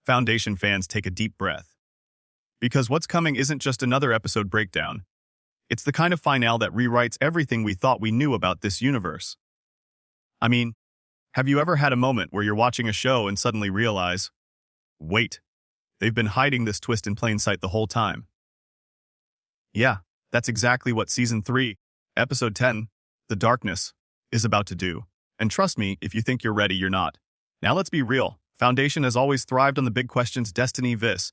Foundation fans take a deep breath. Because what's coming isn't just another episode breakdown. It's the kind of finale that rewrites everything we thought we knew about this universe. I mean, have you ever had a moment where you're watching a show and suddenly realize, wait, they've been hiding this twist in plain sight the whole time? Yeah, that's exactly what Season 3, Episode 10, The Darkness, is about to do. And trust me, if you think you're ready, you're not. Now let's be real. Foundation has always thrived on the big questions: destiny vs.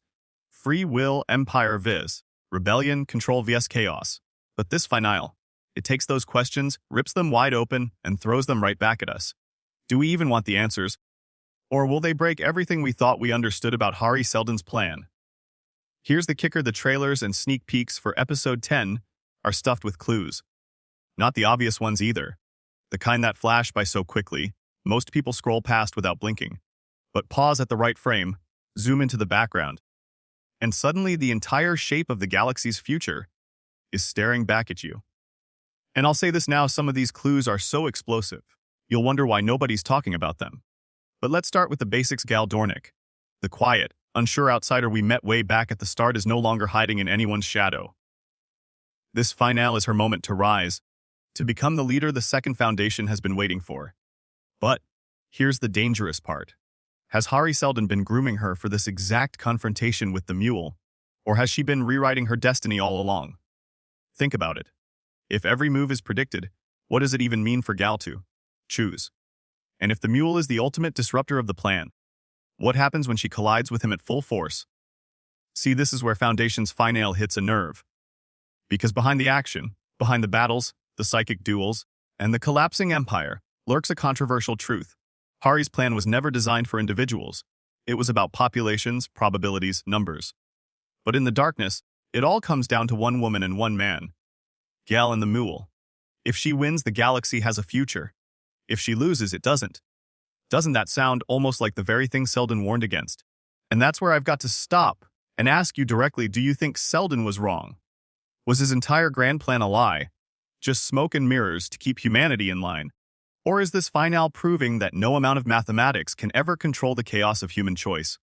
free will, empire vs. rebellion, control vs. chaos. But this finale, it takes those questions, rips them wide open, and throws them right back at us. Do we even want the answers? Or will they break everything we thought we understood about Hari Seldon's plan? Here's the kicker: the trailers and sneak peeks for Episode 10 are stuffed with clues. Not the obvious ones either. The kind that flash by so quickly, most people scroll past without blinking. But pause at the right frame, zoom into the background, and suddenly the entire shape of the galaxy's future is staring back at you. And I'll say this now, some of these clues are so explosive, you'll wonder why nobody's talking about them. But let's start with the basics. Gaal Dornick, the quiet, unsure outsider we met way back at the start, is no longer hiding in anyone's shadow. This finale is her moment to rise, to become the leader the Second Foundation has been waiting for. But here's the dangerous part. Has Hari Seldon been grooming her for this exact confrontation with the Mule, or has she been rewriting her destiny all along? Think about it. If every move is predicted, what does it even mean for Gaal to choose? And if the Mule is the ultimate disruptor of the plan, what happens when she collides with him at full force? See, this is where Foundation's finale hits a nerve. Because behind the action, behind the battles, the psychic duels, and the collapsing empire, lurks a controversial truth. Hari's plan was never designed for individuals. It was about populations, probabilities, numbers. But in the darkness, it all comes down to one woman and one man. Gaal and the Mule. If she wins, the galaxy has a future. If she loses, it doesn't. Doesn't that sound almost like the very thing Seldon warned against? And that's where I've got to stop and ask you directly, do you think Seldon was wrong? Was his entire grand plan a lie? Just smoke and mirrors to keep humanity in line? Or is this finale proving that no amount of mathematics can ever control the chaos of human choice?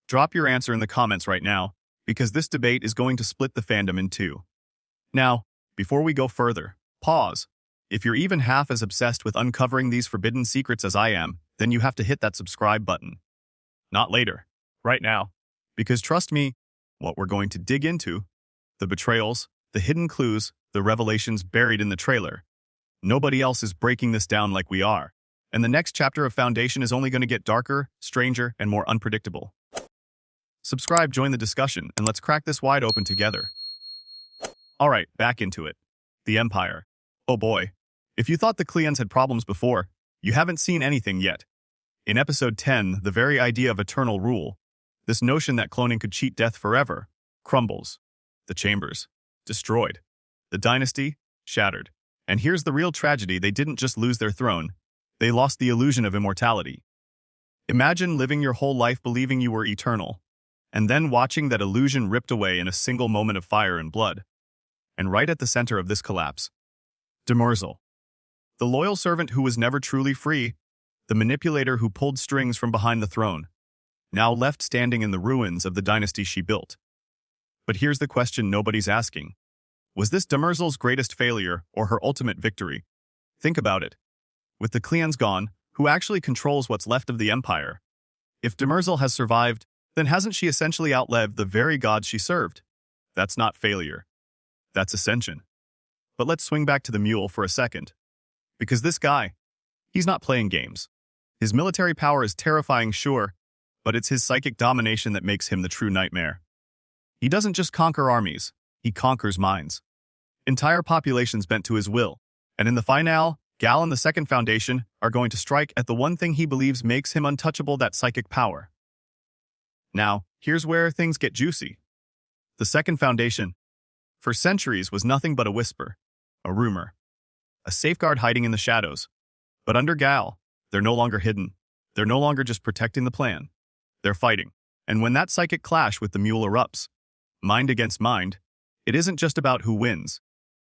Drop your answer in the comments right now, because this debate is going to split the fandom in two. Now, before we go further, pause. If you're even half as obsessed with uncovering these forbidden secrets as I am, then you have to hit that subscribe button. Not later, right now. Because trust me, what we're going to dig into, the betrayals, the hidden clues, the revelations buried in the trailer. Nobody else is breaking this down like we are. And the next chapter of Foundation is only going to get darker, stranger, and more unpredictable. Subscribe, join the discussion, and let's crack this wide open together. Alright, back into it. The Empire. Oh boy. If you thought the Kleans had problems before, you haven't seen anything yet. In Episode 10, the very idea of eternal rule, this notion that cloning could cheat death forever, crumbles. The chambers. Destroyed. The dynasty. Shattered. And here's the real tragedy: they didn't just lose their throne, they lost the illusion of immortality. Imagine living your whole life believing you were eternal, and then watching that illusion ripped away in a single moment of fire and blood. And right at the center of this collapse, Demerzel. The loyal servant who was never truly free, the manipulator who pulled strings from behind the throne, now left standing in the ruins of the dynasty she built. But here's the question nobody's asking. Was this Demerzel's greatest failure or her ultimate victory? Think about it. With the Kleans gone, who actually controls what's left of the Empire? If Demerzel has survived, then hasn't she essentially outlived the very gods she served? That's not failure. That's ascension. But let's swing back to the Mule for a second. Because this guy, he's not playing games. His military power is terrifying, sure, but it's his psychic domination that makes him the true nightmare. He doesn't just conquer armies. He conquers minds. Entire populations bent to his will. And in the finale, Gaal and the Second Foundation are going to strike at the one thing he believes makes him untouchable: that psychic power. Now, here's where things get juicy. The Second Foundation, for centuries, was nothing but a whisper, a rumor, a safeguard hiding in the shadows. But under Gaal, they're no longer hidden. They're no longer just protecting the plan. They're fighting. And when that psychic clash with the Mule erupts, mind against mind, it isn't just about who wins.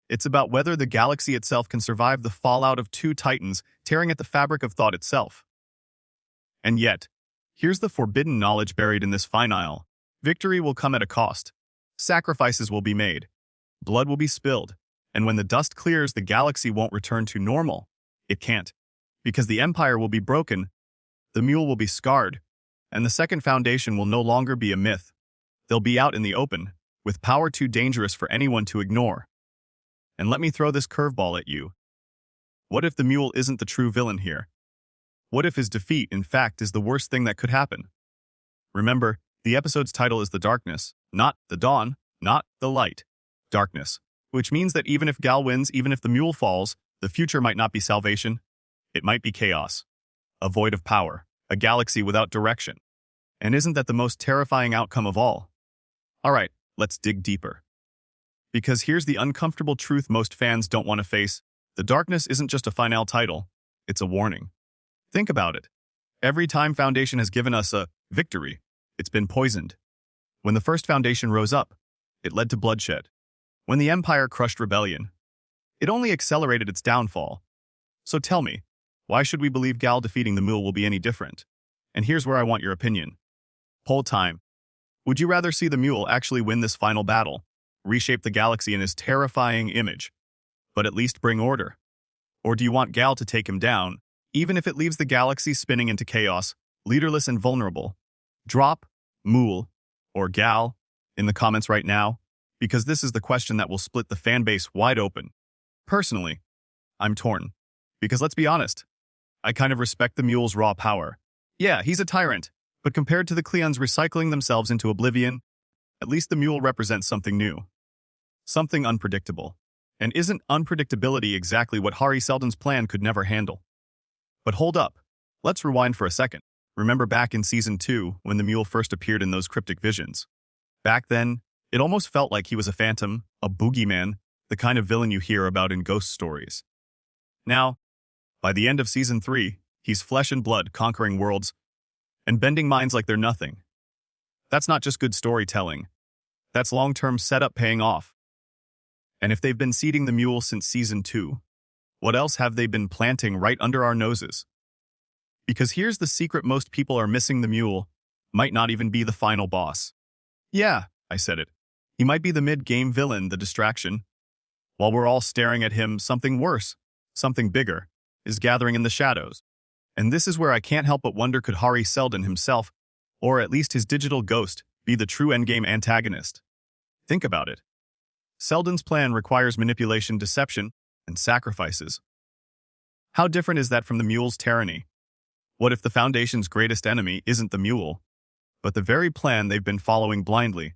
It's about whether the galaxy itself can survive the fallout of two titans tearing at the fabric of thought itself. And yet, Here's the forbidden knowledge buried in this finale. Victory will come at a cost. Sacrifices will be made. Blood will be spilled. And when the dust clears, the galaxy won't return to normal. It can't. Because the Empire will be broken, the Mule will be scarred, and the Second Foundation will no longer be a myth. They'll be out in the open, with power too dangerous for anyone to ignore. And let me throw this curveball at you. What if the Mule isn't the true villain here? What if his defeat, in fact, is the worst thing that could happen? Remember, the episode's title is The Darkness, not the dawn, not the light. Darkness. Which means that even if Gaal wins, even if the Mule falls, the future might not be salvation. It might be chaos. A void of power. A galaxy without direction. And isn't that the most terrifying outcome of all? Alright, let's dig deeper. Because here's the uncomfortable truth most fans don't want to face. The Darkness isn't just a finale title, it's a warning. Think about it. Every time Foundation has given us a victory, it's been poisoned. When the first Foundation rose up, it led to bloodshed. When the Empire crushed rebellion, it only accelerated its downfall. So tell me, why should we believe Gaal defeating the Mule will be any different? And here's where I want your opinion. Poll time. Would you rather see the Mule actually win this final battle, reshape the galaxy in his terrifying image, but at least bring order? Or do you want Gaal to take him down, even if it leaves the galaxy spinning into chaos, leaderless and vulnerable? Drop Mule or Gaal in the comments right now, because this is the question that will split the fanbase wide open. Personally, I'm torn. Because let's be honest, I kind of respect the Mule's raw power. Yeah, he's a tyrant, but compared to the Cleons recycling themselves into oblivion, at least the Mule represents something new. Something unpredictable. And isn't unpredictability exactly what Hari Seldon's plan could never handle? But hold up. Let's rewind for a second. Remember back in Season 2, when the Mule first appeared in those cryptic visions? Back then, it almost felt like he was a phantom, a boogeyman, the kind of villain you hear about in ghost stories. Now, by the end of Season 3, he's flesh and blood conquering worlds and bending minds like they're nothing. That's not just good storytelling. That's long-term setup paying off. And if they've been seeding the Mule since Season 2, what else have they been planting right under our noses? Because here's the secret most people are missing: the Mule might not even be the final boss. Yeah, I said it. He might be the mid-game villain, the distraction. While we're all staring at him, something worse, something bigger, is gathering in the shadows. And this is where I can't help but wonder, could Hari Seldon himself, or at least his digital ghost, be the true endgame antagonist? Think about it. Seldon's plan requires manipulation, deception, and sacrifices. How different is that from the Mule's tyranny? What if the Foundation's greatest enemy isn't the Mule, but the very plan they've been following blindly?